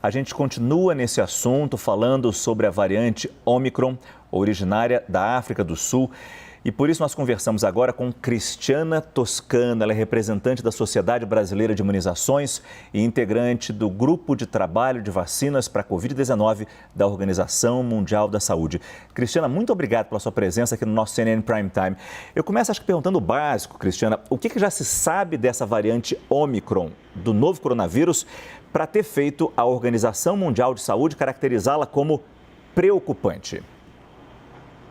A gente continua nesse assunto falando sobre a variante Ômicron, originária da África do Sul. E por isso nós conversamos agora com Cristiana Toscano. Ela é representante da Sociedade Brasileira de Imunizações e integrante do Grupo de Trabalho de Vacinas para a Covid-19 da Organização Mundial da Saúde. Cristiana, muito obrigado pela sua presença aqui no nosso CNN Prime Time. Eu começo, acho que perguntando o básico, Cristiana. O que já se sabe dessa variante Ômicron do novo coronavírus para ter feito a Organização Mundial de Saúde caracterizá-la como preocupante?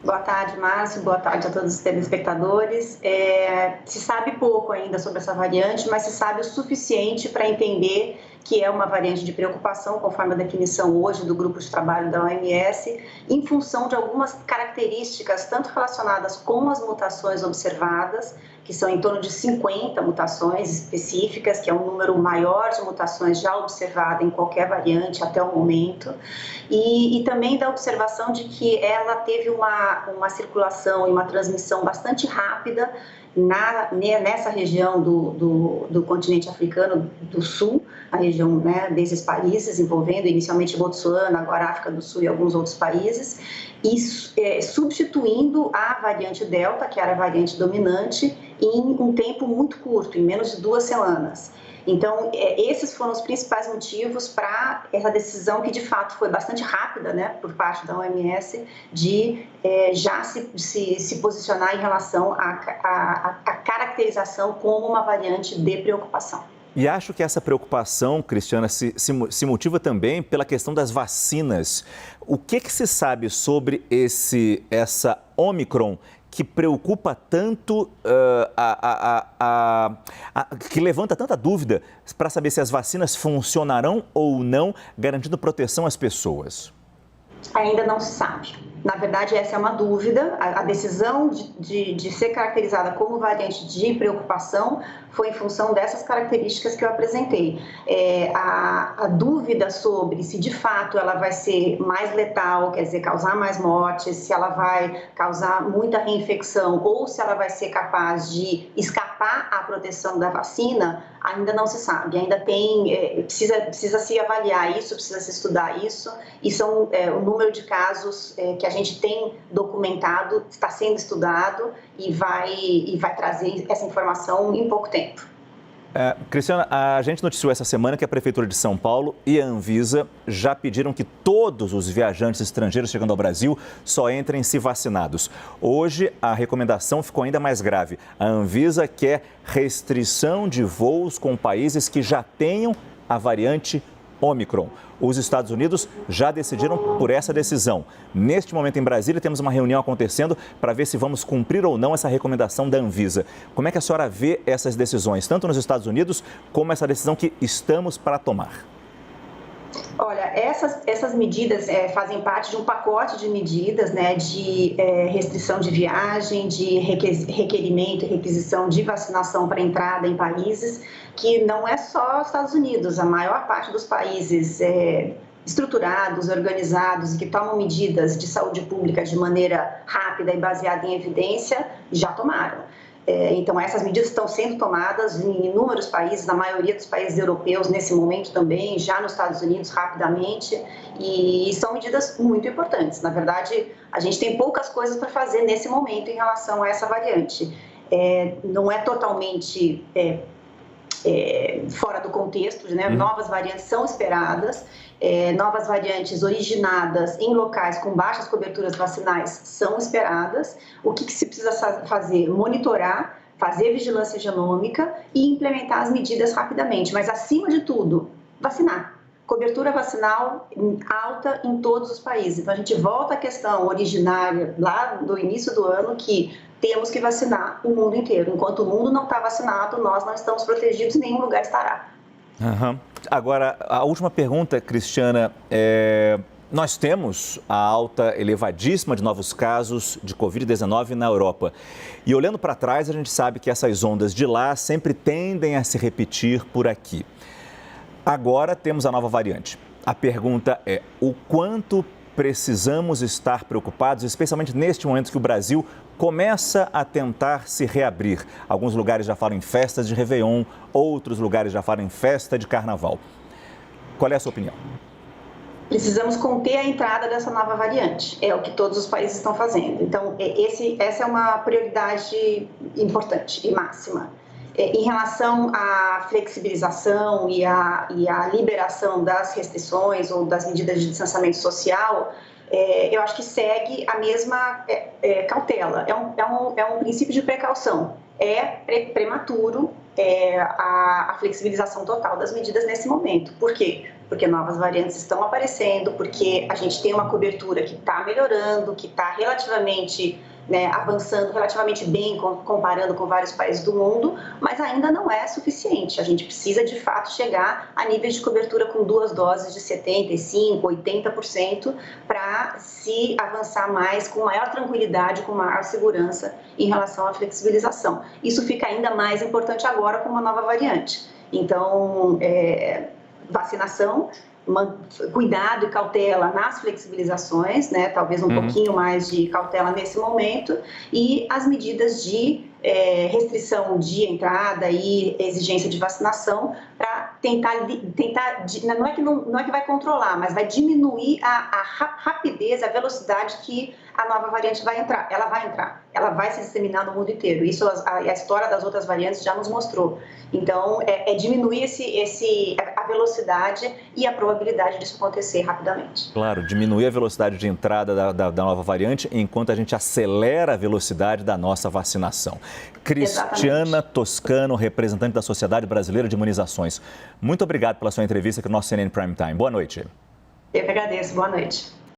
Boa tarde, Márcio. Boa tarde a todos os telespectadores. Se sabe pouco ainda sobre essa variante, mas se sabe o suficiente para entender que é uma variante de preocupação, conforme a definição hoje do grupo de trabalho da OMS, em função de algumas características, tanto relacionadas com as mutações observadas, que são em torno de 50 mutações específicas, que é um número maior de mutações já observada em qualquer variante até o momento, e também da observação de que ela teve uma circulação e uma transmissão bastante rápida nessa região do continente africano do sul, a região, né, desses países, envolvendo inicialmente Botsuana, agora África do Sul e alguns outros países, e substituindo a variante Delta, que era a variante dominante, em um tempo muito curto, em menos de 2 semanas. Então, esses foram os principais motivos para essa decisão, que de fato foi bastante rápida, né, por parte da OMS, de já se posicionar em relação à caracterização como uma variante de preocupação. E acho que essa preocupação, Cristiana, se motiva também pela questão das vacinas. O que se sabe sobre essa Ômicron que preocupa tanto, que levanta tanta dúvida para saber se as vacinas funcionarão ou não, garantindo proteção às pessoas? Ainda não se sabe. Na verdade, essa é uma dúvida. A decisão de ser caracterizada como variante de preocupação foi em função dessas características que eu apresentei. A dúvida sobre se de fato ela vai ser mais letal, quer dizer, causar mais mortes, se ela vai causar muita reinfecção ou se ela vai ser capaz de escapar à proteção da vacina, ainda não se sabe. Ainda precisa se avaliar isso, precisa se estudar isso, e são o número de casos que a gente tem documentado, está sendo estudado e vai trazer essa informação em pouco tempo. Cristiana, a gente noticiou essa semana que a Prefeitura de São Paulo e a Anvisa já pediram que todos os viajantes estrangeiros chegando ao Brasil só entrem se vacinados. Hoje, a recomendação ficou ainda mais grave. A Anvisa quer restrição de voos com países que já tenham a variante Ômicron. Os Estados Unidos já decidiram por essa decisão. Neste momento, em Brasília, temos uma reunião acontecendo para ver se vamos cumprir ou não essa recomendação da Anvisa. Como é que a senhora vê essas decisões, tanto nos Estados Unidos como essa decisão que estamos para tomar? Olha, essas medidas fazem parte de um pacote de medidas, né, de restrição de viagem, de requerimento e requisição de vacinação para entrada em países, que não é só os Estados Unidos. A maior parte dos países estruturados, organizados e que tomam medidas de saúde pública de maneira rápida e baseada em evidência, já tomaram. Então, essas medidas estão sendo tomadas em inúmeros países, na maioria dos países europeus nesse momento também, já nos Estados Unidos rapidamente, e são medidas muito importantes. Na verdade, a gente tem poucas coisas para fazer nesse momento em relação a essa variante. Não é totalmente fora do contexto, né? Novas variantes são esperadas, novas variantes originadas em locais com baixas coberturas vacinais são esperadas. O que se precisa fazer? Monitorar, fazer vigilância genômica e implementar as medidas rapidamente, mas acima de tudo, vacinar. Cobertura vacinal alta em todos os países. Então, a gente volta à questão originária lá do início do ano, que temos que vacinar o mundo inteiro. Enquanto o mundo não está vacinado, nós não estamos protegidos e nenhum lugar estará. Agora, a última pergunta, Cristiana, nós temos a alta elevadíssima de novos casos de Covid-19 na Europa. E olhando para trás, a gente sabe que essas ondas de lá sempre tendem a se repetir por aqui. Agora temos a nova variante. A pergunta é: o quanto precisamos estar preocupados, especialmente neste momento que o Brasil começa a tentar se reabrir? Alguns lugares já falam em festas de Réveillon, outros lugares já falam em festa de Carnaval. Qual é a sua opinião? precisamos conter a entrada dessa nova variante. É o que todos os países estão fazendo. Então, essa é uma prioridade importante e máxima. Em relação à flexibilização e à liberação das restrições ou das medidas de distanciamento social, eu acho que segue a mesma cautela. É um princípio de precaução. É prematuro a flexibilização total das medidas nesse momento. Por quê? Porque novas variantes estão aparecendo, porque a gente tem uma cobertura que está melhorando, que está relativamente avançando relativamente bem comparando com vários países do mundo, mas ainda não é suficiente. A gente precisa, de fato, chegar a níveis de cobertura com 2 doses de 75%, 80%, para se avançar mais com maior tranquilidade, com maior segurança em relação à flexibilização. Isso fica ainda mais importante agora com uma nova variante. Então, vacinação, cuidado e cautela nas flexibilizações, talvez um pouquinho mais de cautela nesse momento, e as medidas de restrição de entrada e exigência de vacinação para tentar não é que vai controlar, mas vai diminuir a rapidez, a velocidade que a nova variante vai entrar. Ela vai se disseminar no mundo inteiro. Isso a história das outras variantes já nos mostrou. Então, diminuir a velocidade e a probabilidade disso acontecer rapidamente. Claro, diminuir a velocidade de entrada da nova variante enquanto a gente acelera a velocidade da nossa vacinação. Cristiana Toscano, representante da Sociedade Brasileira de Imunizações. Muito obrigado pela sua entrevista aqui no nosso CNN Prime Time. Boa noite. Eu que agradeço. Boa noite.